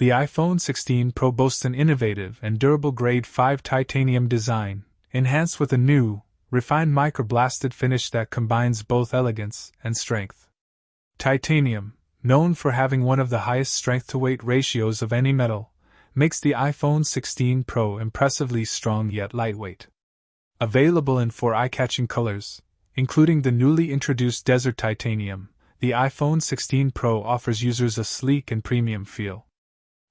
The iPhone 16 Pro boasts an innovative and durable Grade 5 titanium design, enhanced with a new, refined microblasted finish that combines both elegance and strength. Titanium, known for having one of the highest strength-to-weight ratios of any metal, makes the iPhone 16 Pro impressively strong yet lightweight. Available in 4 eye-catching colors, including the newly introduced Desert Titanium, the iPhone 16 Pro offers users a sleek and premium feel.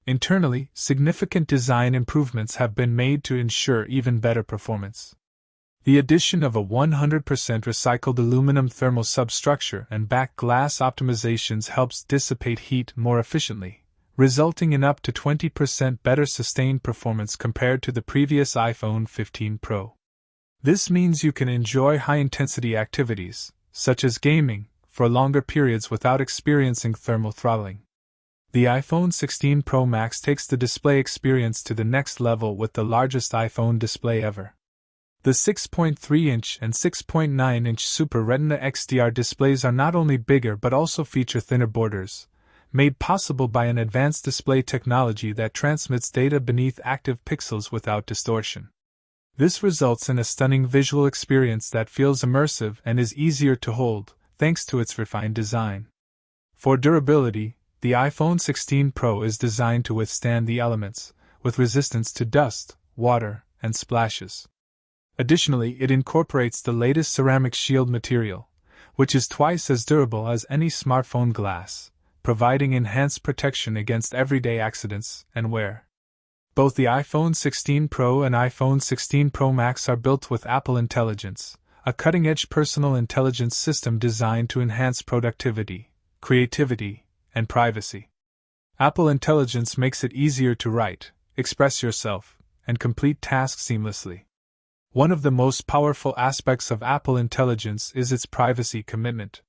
Internally, significant design improvements have been made to ensure even better performance. The addition of a 100% recycled aluminum thermal substructure and back glass optimizations helps dissipate heat more efficiently, resulting in up to 20% better sustained performance compared to the previous iPhone 15 Pro. This means you can enjoy high-intensity activities, such as gaming, for longer periods without experiencing thermal throttling. The iPhone 16 Pro Max takes the display experience to the next level with the largest iPhone display ever. The 6.3-inch and 6.9-inch Super Retina XDR displays are not only bigger but also feature thinner borders, made possible by an advanced display technology that transmits data beneath active pixels without distortion. This results in a stunning visual experience that feels immersive and is easier to hold, thanks to its refined design. For durability, the iPhone 16 Pro is designed to withstand the elements, with resistance to dust, water, and splashes. Additionally, it incorporates the latest ceramic shield material, which is twice as durable as any smartphone glass, providing enhanced protection against everyday accidents and wear. Both the iPhone 16 Pro and iPhone 16 Pro Max are built with Apple Intelligence, a cutting-edge personal intelligence system designed to enhance productivity, creativity, and privacy. Apple Intelligence makes it easier to write, express yourself, and complete tasks seamlessly. One of the most powerful aspects of Apple Intelligence is its privacy commitment.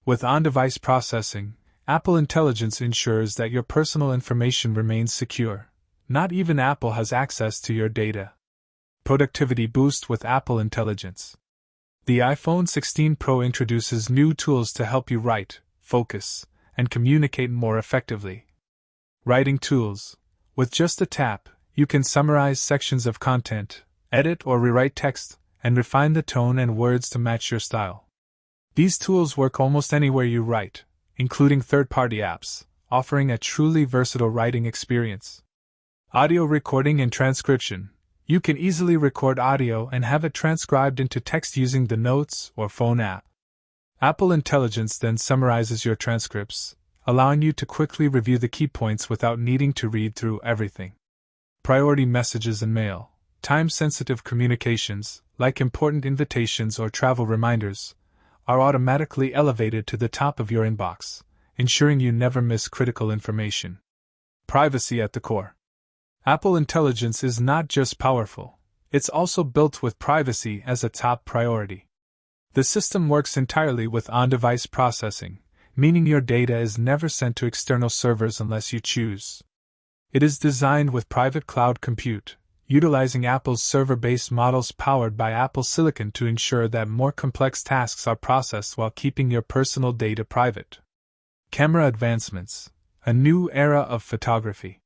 With on-device processing, Apple Intelligence ensures that your personal information remains secure. Not even Apple has access to your data. Productivity boost with Apple Intelligence. The iPhone 16 Pro introduces new tools to help you write, focus, and communicate more effectively. Writing tools. With just a tap, you can summarize sections of content, edit or rewrite text, and refine the tone and words to match your style. These tools work almost anywhere you write, including third-party apps, offering a truly versatile writing experience. Audio recording and transcription. You can easily record audio and have it transcribed into text using the Notes or Phone app. Apple Intelligence then summarizes your transcripts, allowing you to quickly review the key points without needing to read through everything. Priority messages and mail. Time-sensitive communications, like important invitations or travel reminders, are automatically elevated to the top of your inbox, ensuring you never miss critical information. Privacy at the core. Apple Intelligence is not just powerful, it's also built with privacy as a top priority. The system works entirely with on-device processing, meaning your data is never sent to external servers unless you choose. It is designed with private cloud compute, utilizing Apple's server-based models powered by Apple Silicon to ensure that more complex tasks are processed while keeping your personal data private. Camera advancements. A new era of photography.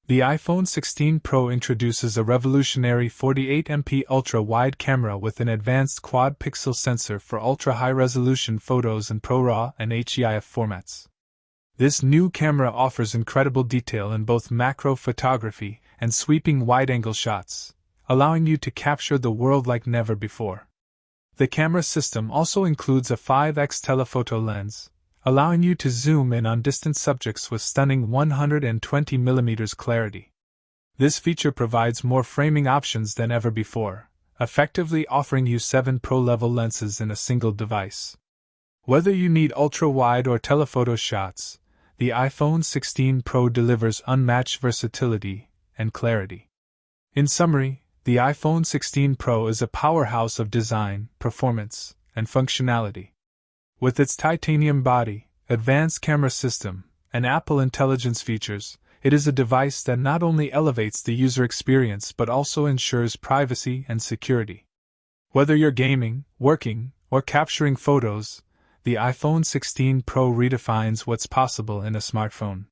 The iPhone 16 Pro introduces a revolutionary 48MP ultra-wide camera with an advanced quad-pixel sensor for ultra-high-resolution photos in ProRAW and HEIF formats. This new camera offers incredible detail in both macro photography and sweeping wide-angle shots, allowing you to capture the world like never before. The camera system also includes a 5x telephoto lens, allowing you to zoom in on distant subjects with stunning 120mm clarity. This feature provides more framing options than ever before, effectively offering you 7 pro-level lenses in a single device. Whether you need ultra-wide or telephoto shots, the iPhone 16 Pro delivers unmatched versatility and clarity. In summary, the iPhone 16 Pro is a powerhouse of design, performance, and functionality. With its titanium body, advanced camera system, and Apple Intelligence features, it is a device that not only elevates the user experience but also ensures privacy and security. Whether you're gaming, working, or capturing photos, the iPhone 16 Pro redefines what's possible in a smartphone.